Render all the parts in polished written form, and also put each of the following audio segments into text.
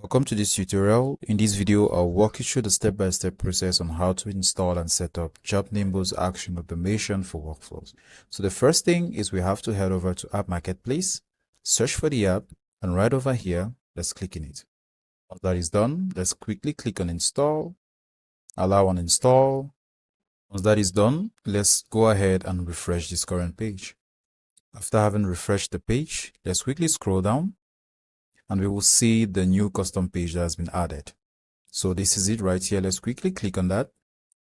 Welcome to this tutorial. In this video, I'll walk you through the step-by-step process on how to install and set up JobNimbus Action Automation for workflows. So the first thing is we have to head over to App Marketplace, search for the app, and right over here, let's click in it. Once that is done, let's quickly click on Install, allow on install. Once that is done, let's go ahead and refresh this current page. After having refreshed the page, let's quickly scroll down, and we will see the new custom page that has been added. So this is it right here. Let's quickly click on that.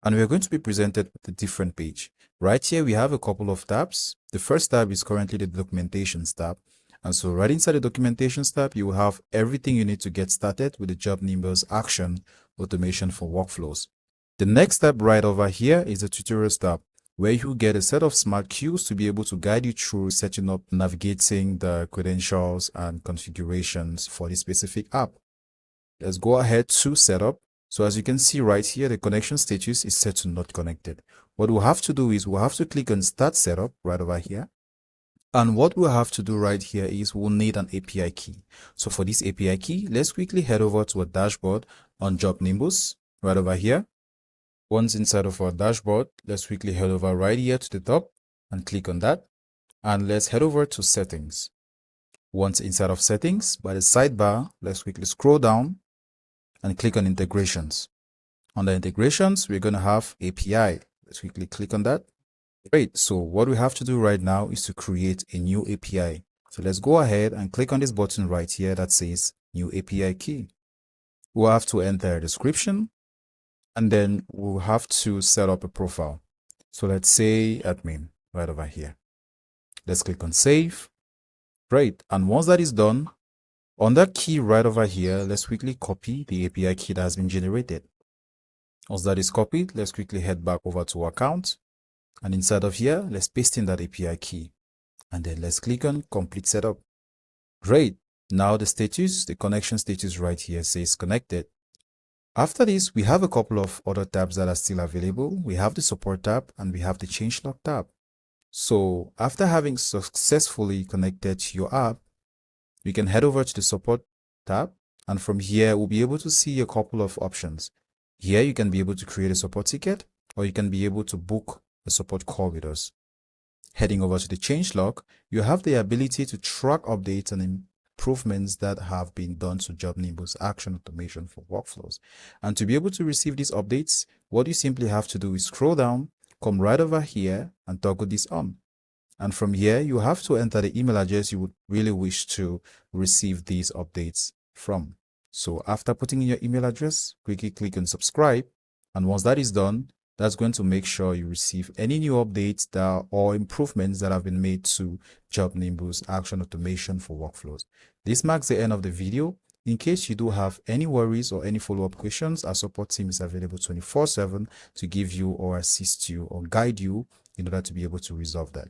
And we're going to be presented with a different page. Right here, we have a couple of tabs. The first tab is currently the Documentations tab. And so right inside the Documentations tab, you will have everything you need to get started with the JobNimbus Action Automation for workflows. The next tab right over here is the Tutorials tab, where you get a set of smart cues to be able to guide you through setting up, navigating the credentials and configurations for the specific app. Let's go ahead to setup. So as you can see right here, the connection status is set to not connected. What we'll have to do is we'll have to click on start setup right over here. And what we'll have to do right here is we'll need an API key. So for this API key, let's quickly head over to a dashboard on JobNimbus right over here. Once inside of our dashboard, let's quickly head over right here to the top and click on that. And let's head over to settings. Once inside of settings, by the sidebar, let's quickly scroll down and click on integrations. Under integrations, we're going to have API. Let's quickly click on that. Great. So what we have to do right now is to create a new API. So let's go ahead and click on this button right here that says new API key. We'll have to enter a description, and then we'll have to set up a profile. So let's say admin right over here. Let's click on save. Great. And once that is done, on that key right over here, let's quickly copy the API key that has been generated. Once that is copied, let's quickly head back over to account. And inside of here, let's paste in that API key. And then let's click on complete setup. Great. Now the status, the connection status right here says connected. After this, we have a couple of other tabs that are still available. We have the support tab and we have the changelog tab. So after having successfully connected to your app, we can head over to the support tab, and from here we'll be able to see a couple of options. Here you can be able to create a support ticket, or you can be able to book a support call with us. Heading over to the changelog, you have the ability to track updates and improvements that have been done to JobNimbus Action Automation for workflows. And to be able to receive these updates, what you simply have to do is scroll down, come right over here and toggle this on. And from here, you have to enter the email address you would really wish to receive these updates from. So after putting in your email address, quickly click on subscribe. And once that is done, that's going to make sure you receive any new updates or improvements that have been made to JobNimbus Action Automation for workflows. This marks the end of the video. In case you do have any worries or any follow-up questions, our support team is available 24/7 to give you or assist you or guide you in order to be able to resolve that.